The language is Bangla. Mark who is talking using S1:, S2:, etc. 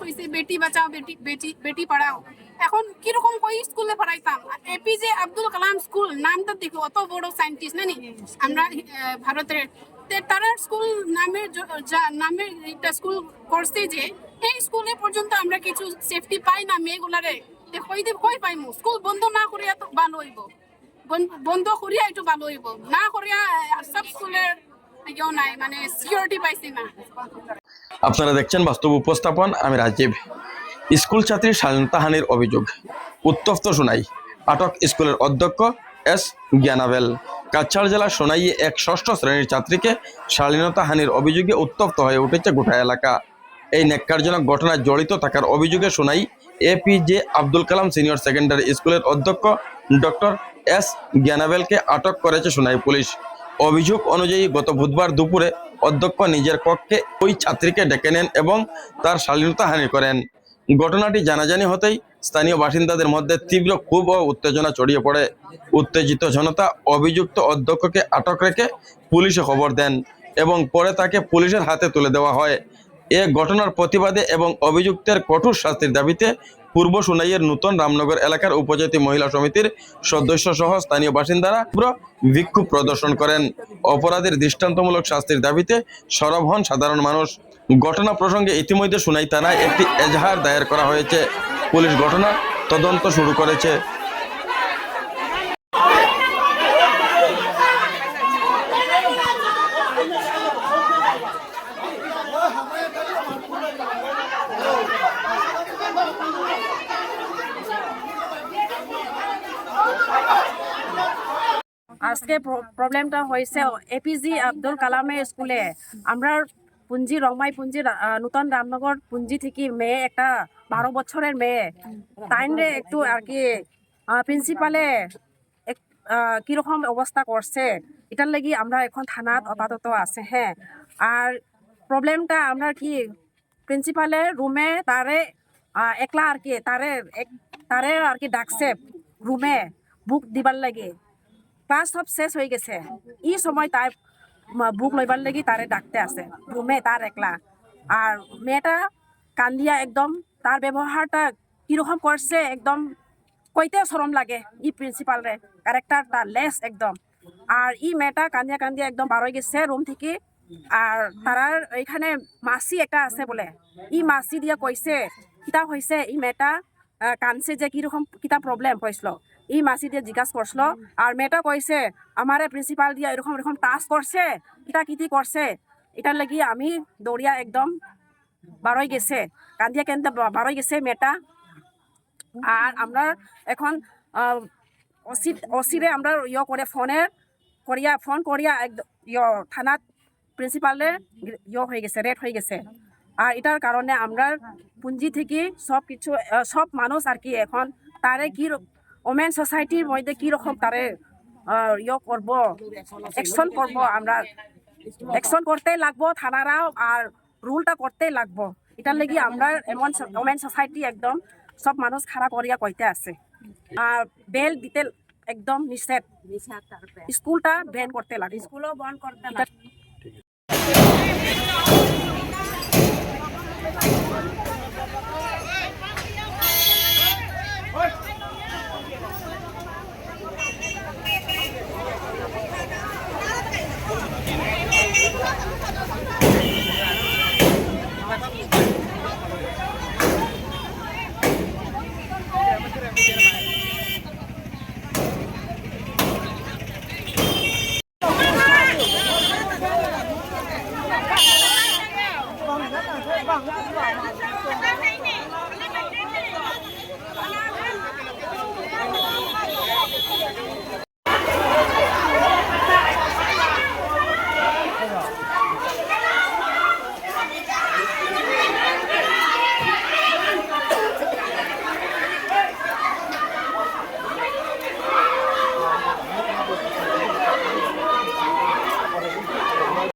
S1: হয়েছে বেটি বাঁচাও বেটি বেটি বেটি পড়াও, এখন কিরকম কই স্কুলে পড়াইতাম। এপিজে আব্দুল কালাম স্কুল নামটা দেখো, অত বড় সায়েন্টিস্ট নানি আমরা ভারতের, তারা স্কুল নামের একটা স্কুল করছে যে এই স্কুলে পর্যন্ত আমরা কিছু সেফটি পাই না মেয়েগুলারে, কই পাইমু? স্কুল বন্ধ না করিয়া তো ভালো হইব, বন্ধ করিয়া একটু ভালো হইব, না করিয়া সব স্কুলের নাই মানে সিকিউরিটি পাইছি না।
S2: আপনারা দেখছেন বাস্তব উপস্থাপন, আমি রাজীব। স্কুল ছাত্রী শালীনতাহানির অভিযোগ উত্তপ্ত সোনাই, আটক স্কুলের অধ্যক্ষ এস জ্ঞানাবেল। কাছাড় জেলার সোনাইয়ে এক ষষ্ঠ শ্রেণীর ছাত্রীকে শালীনতাহানির অভিযোগে উত্তপ্ত হয়ে উঠেছে গোটা এলাকা। এই ন্যাক্কারজনক ঘটনায় জড়িত থাকার অভিযোগে Sonai APJ Abdul Kalam senior secondary স্কুলের অধ্যক্ষ ডক্টর এস জ্ঞানাবেলকে আটক করেছে সোনাই পুলিশ। অভিযোগ অনুযায়ী গত বুধবার দুপুরে অধ্যক্ষ নিজের কক্ষে ওই ছাত্রীকে ডেকে নেন এবং তার শালীনতাহানি করেন। ঘটনাটি জানাজানি হতেই স্থানীয় বাসিন্দাদের মধ্যে তীব্র ক্ষোভ ও উত্তেজনা ছড়িয়ে পড়ে। উত্তেজিত জনতা অভিযুক্ত অধ্যক্ষকে আটক রেখে পুলিশে খবর দেন এবং পরে তাকে পুলিশের হাতে তুলে দেওয়া হয়। এ ঘটনার প্রতিবাদে এবং অভিযুক্তের কঠোর শাস্তির দাবিতে পূর্ব সোনাইয়ের নূতন রামনগর এলাকার উপজাতি মহিলা সমিতির সদস্য সহ স্থানীয় বাসিন্দারা বিক্ষোভ প্রদর্শন করেন। অপরাধীর দৃষ্টান্তমূলক শাস্তির দাবিতে সরব হন সাধারণ মানুষ। ঘটনা প্রসঙ্গে ইতিমধ্যে সোনাই থানায় একটি এজাহার দায়ের করা হয়েছে। পুলিশ ঘটনার তদন্ত শুরু করেছে।
S3: আজকে প্রবলেমটা হয়েছে এপিজে আব্দুল কালামের স্কুলে। আমরা পুঞ্জি রংমাই পুঞ্জি নূতন রামনগর পুঞ্জি থেকে মেয়ে, একটা 12 বছরের মেয়ে, তাইনরে একটু আর কি প্রিন্সিপালে কিরকম অবস্থা করছে, এটার লাগি আমরা এখন থানাত আপাতত আছে। হ্যাঁ, আর প্রবলেমটা আমরা কি প্রিন্সিপালের রুমে তারে একলা আর কি তারে আর কি ডাকছে রুমে বুক দিবার লাগে। ক্লাস সব শেষ হয়ে গেছে, এই সময় তার বুক লইবার লাগি তারে ডাকতে আছে রুমে, তার একলা। আর মেয়েটা কান্দিয়া একদম, তার ব্যবহারটা কিরকম করছে একদম কইতে শরম লাগে। ই প্রিন্সিপালরে ক্যারেক্টারটা লেস একদম। আর ই মেয়েটা কান্দিয়া কান্দিয়া একদম বার হয়ে গেছে রুম থেকে। আর তারার এখানে মাসি একটা আছে বলে, ই মাসি দিয়া কইছে কিতা হয়েছে, ই মেয়েটা কানছে যে কিরকম কিতা প্রবলেম হয়েছিল, ই মাসি দিয়ে জিজ্ঞাসা করছিল। আর মেয়েটা কইছে আমারে প্রিন্সিপাল দিয়া এরকম এরকম টাস্ক করছে, কিতা কিতি করছে, এটার লাগি আমি দৌড়িয়া একদম বারোই গেছে, কান্দিয়া কেন্দ্রে বারোই গেছে মেয়েটা। আর আমরা এখন অসিরে আমরা করে ফোন করিয়া একদম থানাত প্রিন্সিপালে হয়ে গেছে, রেড হয়ে গেছে। আর এটার কারণে আমরা পুঞ্জি থেকে সব কিছু সব মানুষ আর কি এখন তারে কি ওমেন সোসাইটির মধ্যে কিরকম তারে করব, অ্যাকশন করব, আমরা অ্যাকশন করতেই লাগবো থানারাও, আর রুলটা করতেই লাগবো। এটার লাগি আমরা এমন ওমেন সোসাইটি একদম সব মানুষ খাড়া করিয়া কইতে আছে। আর বেল দিতে একদম নিষেধ, স্কুলটা ব্যান করতে লাগে, স্কুলও বন্ধ করতে লাগে।